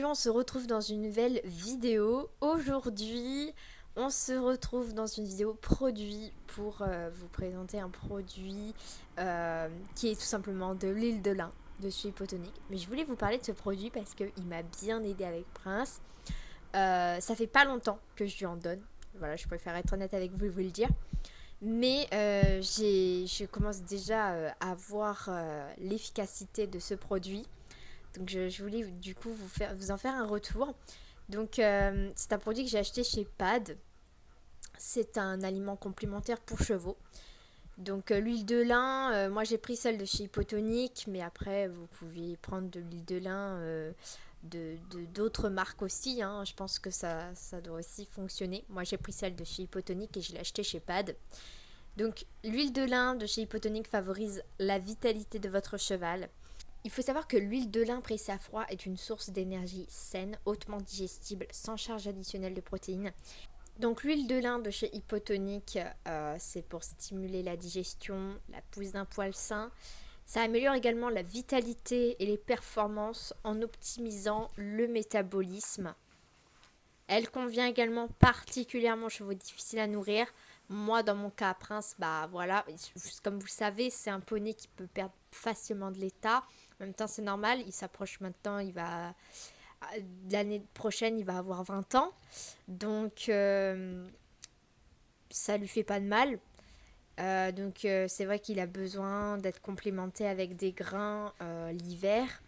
aujourd'hui on se retrouve dans une nouvelle vidéo. Aujourd'hui on se retrouve dans une vidéo produit pour vous présenter un produit qui est tout simplement de l'huile de lin de chez Hypotonic. Mais je voulais vous parler de ce produit parce qu'il m'a bien aidé avec Prince. Ça fait pas longtemps que je lui en donne. Voilà, je préfère être honnête avec vous et vous le dire. Mais je commence déjà à voir l'efficacité de ce produit. Donc je voulais du coup vous en faire un retour. Donc c'est un produit que j'ai acheté chez Pad. C'est un aliment complémentaire pour chevaux. Donc l'huile de lin, moi j'ai pris celle de chez Hypotonic, mais après vous pouvez prendre de l'huile de lin d'autres marques aussi, hein. Je pense que ça doit aussi fonctionner. Moi j'ai pris celle de chez Hypotonic et je l'ai achetée chez Pad. Donc l'huile de lin de chez Hypotonic favorise la vitalité de votre cheval. Il faut savoir que l'huile de lin pressée à froid est une source d'énergie saine, hautement digestible, sans charge additionnelle de protéines. Donc l'huile de lin de chez Hypotonic, c'est pour stimuler la digestion, la pousse d'un poil sain. Ça améliore également la vitalité et les performances en optimisant le métabolisme. Elle convient également particulièrement aux chevaux difficiles à nourrir. Moi, dans mon cas, Prince, bah voilà, comme vous le savez, c'est un poney qui peut perdre facilement de l'état. En même temps, c'est normal, il s'approche maintenant, l'année prochaine, il va avoir 20 ans. Donc, ça lui fait pas de mal. C'est vrai qu'il a besoin d'être complémenté avec des grains l'hiver.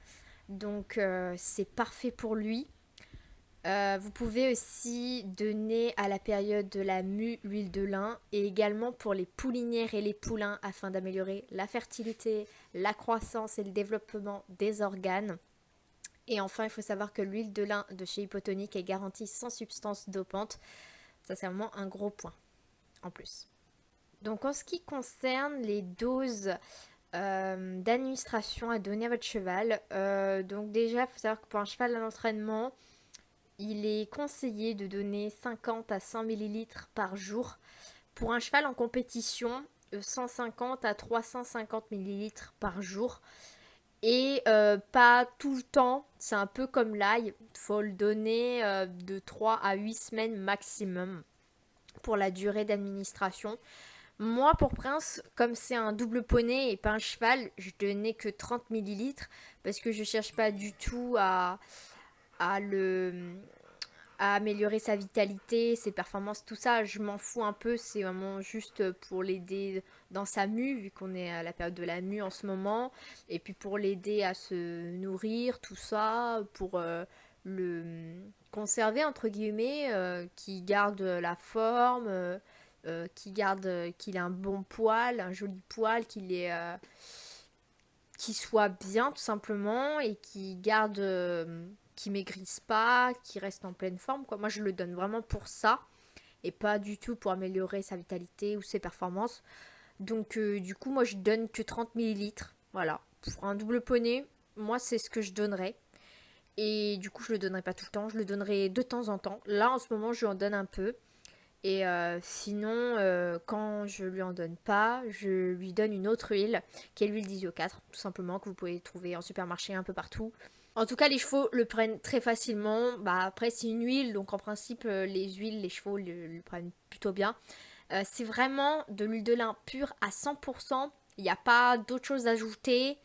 Donc, c'est parfait pour lui. Vous pouvez aussi donner à la période de la mue l'huile de lin et également pour les poulinières et les poulains afin d'améliorer la fertilité, la croissance et le développement des organes. Et enfin, il faut savoir que l'huile de lin de chez Hypotonic est garantie sans substance dopante. Ça, c'est vraiment un gros point en plus. Donc, en ce qui concerne les doses d'administration à donner à votre cheval, donc déjà, il faut savoir que pour un cheval à l'entraînement, il est conseillé de donner 50 à 100 ml par jour. Pour un cheval en compétition, 150 à 350 ml par jour. Et pas tout le temps, c'est un peu comme l'ail, il faut le donner de 3 à 8 semaines maximum pour la durée d'administration. Moi, pour Prince, comme c'est un double poney et pas un cheval, je donnais que 30 millilitres parce que je cherche pas du tout à le à améliorer sa vitalité, ses performances, tout ça, je m'en fous un peu, c'est vraiment juste pour l'aider dans sa mue, vu qu'on est à la période de la mue en ce moment, et puis pour l'aider à se nourrir, tout ça, pour le conserver, entre guillemets, qu'il garde la forme, qu'il ait un bon poil, un joli poil, qu'il soit bien tout simplement, et qu'il garde qui maigrisse pas, qui reste en pleine forme, quoi. Moi, je le donne vraiment pour ça et pas du tout pour améliorer sa vitalité ou ses performances. Donc, du coup, moi, je donne que 30 millilitres. Voilà. Pour un double poney, moi, c'est ce que je donnerais. Et du coup, je le donnerai pas tout le temps. Je le donnerai de temps en temps. Là, en ce moment, je lui en donne un peu. Et sinon, quand je lui en donne pas, je lui donne une autre huile, qui est l'huile d'Isio 4, tout simplement, que vous pouvez trouver en supermarché un peu partout. En tout cas, les chevaux le prennent très facilement. Bah, après, c'est une huile, donc en principe, les chevaux le prennent plutôt bien. C'est vraiment de l'huile de lin pure à 100%. Il n'y a pas d'autre chose à ajouter.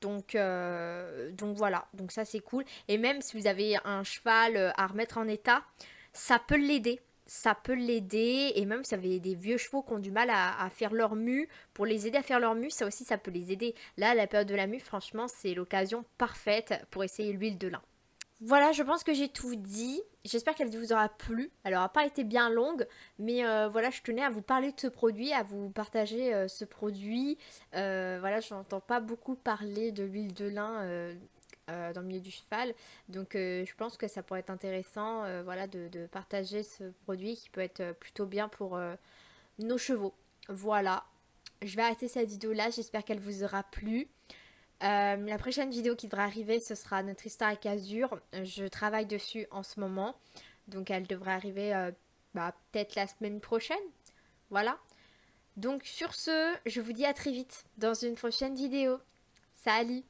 Donc voilà, donc ça c'est cool. Et même si vous avez un cheval à remettre en état, ça peut l'aider. Ça peut l'aider. Et même si vous avez des vieux chevaux qui ont du mal à faire leur mue, pour les aider à faire leur mue, ça aussi ça peut les aider. Là, la période de la mue, franchement, c'est l'occasion parfaite pour essayer l'huile de lin. Voilà, je pense que j'ai tout dit. J'espère qu'elle vous aura plu. Elle n'aura pas été bien longue, mais voilà, je tenais à vous parler de ce produit, à vous partager ce produit. Voilà, je n'entends pas beaucoup parler de l'huile de lin dans le milieu du cheval, donc je pense que ça pourrait être intéressant, voilà, de partager ce produit qui peut être plutôt bien pour nos chevaux. Voilà, je vais arrêter cette vidéo là. J'espère qu'elle vous aura plu. La prochaine vidéo qui devrait arriver, ce sera notre histoire avec Azur. Je travaille dessus en ce moment. Donc elle devrait arriver peut-être la semaine prochaine. Voilà. Donc sur ce, je vous dis à très vite dans une prochaine vidéo. Salut!